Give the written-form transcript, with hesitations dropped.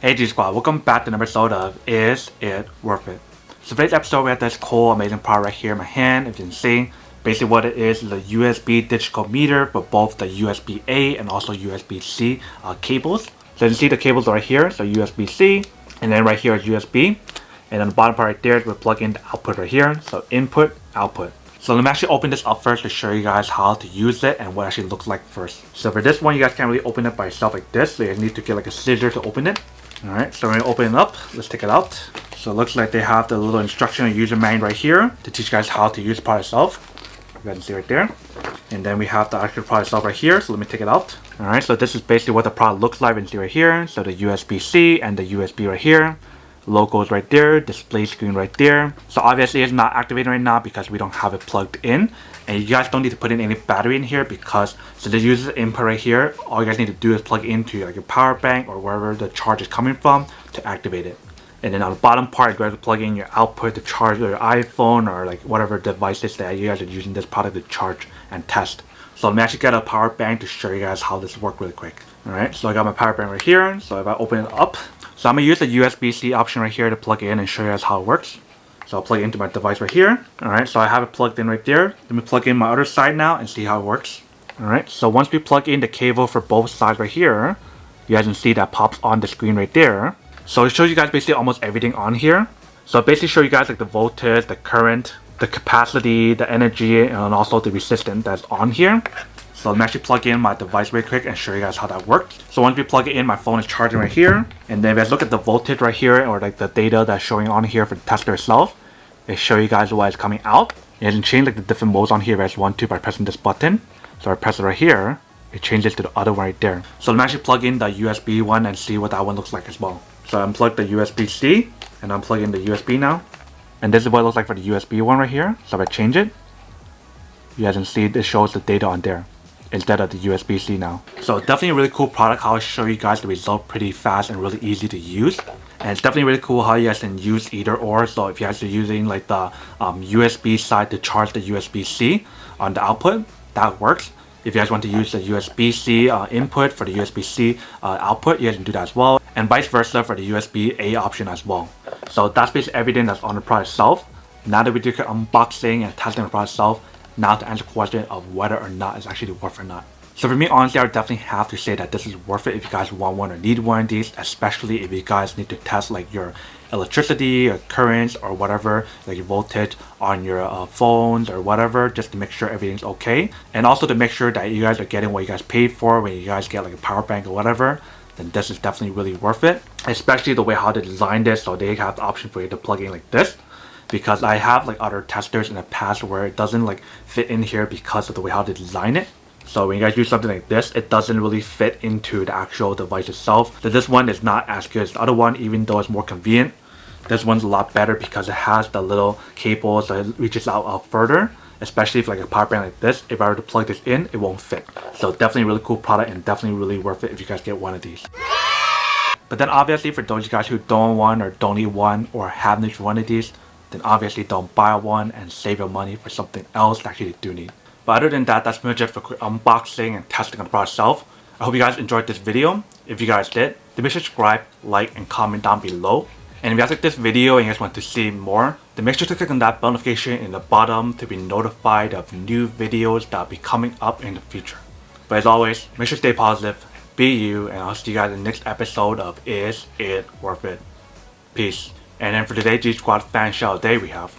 Hey G Squad, welcome back to an episode of Is It Worth It? So today's episode we have this cool amazing product right here in my hand. If you can see, basically what it is a USB digital meter for both the USB-A and also USB-C cables. So you can see the cables right here, so USB-C, and then right here is USB. And on the bottom part right there, we plug in the output right here, so input, output. So let me actually open this up first to show you guys how to use it and what it actually looks like first. So for this one, you guys can't really open it by yourself like this, so you need to get like a scissor to open it. Alright, so we're going to open it up. Let's take it out. So it looks like they have the little instruction and user manual right here to teach you guys how to use the product itself. You guys can see right there. And then we have the actual product itself right here, so let me take it out. Alright, so this is basically what the product looks like. You can see right here. So the USB-C and the USB right here. Logos right there, display screen right there. So obviously it's not activated right now because we don't have it plugged in. And you guys don't need to put in any battery in here because so the user input right here, all you guys need to do is plug into like your power bank or wherever the charge is coming from to activate it. And then on the bottom part, you guys plug in your output to charge your iPhone or like whatever devices that you guys are using this product to charge and test. So let me actually get a power bank to show you guys how this works really quick. Alright, so I got my power bank right here. So if I open it up, so I'm going to use the USB-C option right here to plug it in and show you guys how it works. So I'll plug it into my device right here. Alright, so I have it plugged in right there. Let me plug in my other side now and see how it works. Alright, so once we plug in the cable for both sides right here, you guys can see that pops on the screen right there. So it shows you guys basically almost everything on here. So it basically shows you guys like the voltage, the current, the capacity, the energy, and also the resistance that's on here. So let me actually plug in my device real quick and show you guys how that works. So once we plug it in, my phone is charging right here. And then if you guys look at the voltage right here, or like the data that's showing on here for the tester itself, it shows you guys what is coming out. You can change like the different modes on here if you guys want to by pressing this button. So I press it right here, it changes to the other one right there. So let me actually plug in the USB one and see what that one looks like as well. So I unplug the USB-C and I'm plugging the USB now. And this is what it looks like for the USB one right here. So if I change it, you guys can see it shows the data on there instead of the USB-C now. So definitely a really cool product how I show you guys the result pretty fast and really easy to use. And it's definitely really cool how you guys can use either or. So if you guys are using like the USB side to charge the USB-C on the output, that works. If you guys want to use the USB-C input for the USB-C output, you guys can do that as well. And vice versa for the USB-A option as well. So that's basically everything that's on the product itself. Now that we did the unboxing and testing the product itself, now to answer the question of whether or not it's actually worth it or not. So for me, honestly, I would definitely have to say that this is worth it if you guys want one or need one of these, especially if you guys need to test like your electricity or currents or whatever, like your voltage on your phones or whatever, just to make sure everything's okay. And also to make sure that you guys are getting what you guys paid for when you guys get like a power bank or whatever, then this is definitely really worth it. Especially the way how they designed this, so they have the option for you to plug in like this. Because I have like other testers in the past where it doesn't like fit in here because of the way how they design it. So when you guys use something like this, it doesn't really fit into the actual device itself. So this one is not as good as the other one, even though it's more convenient. This one's a lot better because it has the little cable so it reaches out further. Especially if like a power bank like this, if I were to plug this in, it won't fit. So definitely a really cool product and definitely really worth it if you guys get one of these. But then obviously for those guys who don't want or don't need one or have need for one of these, then obviously don't buy one and save your money for something else that actually you do need. But other than that, that's pretty much it for quick unboxing and testing on the product itself. I hope you guys enjoyed this video. If you guys did, then make sure to subscribe, like, and comment down below. And if you guys like this video and you guys want to see more, then make sure to click on that bell notification in the bottom to be notified of new videos that will be coming up in the future. But as always, make sure to stay positive, be you, and I'll see you guys in the next episode of Is It Worth It? Peace. And then for today's G Squad fan shout out day we have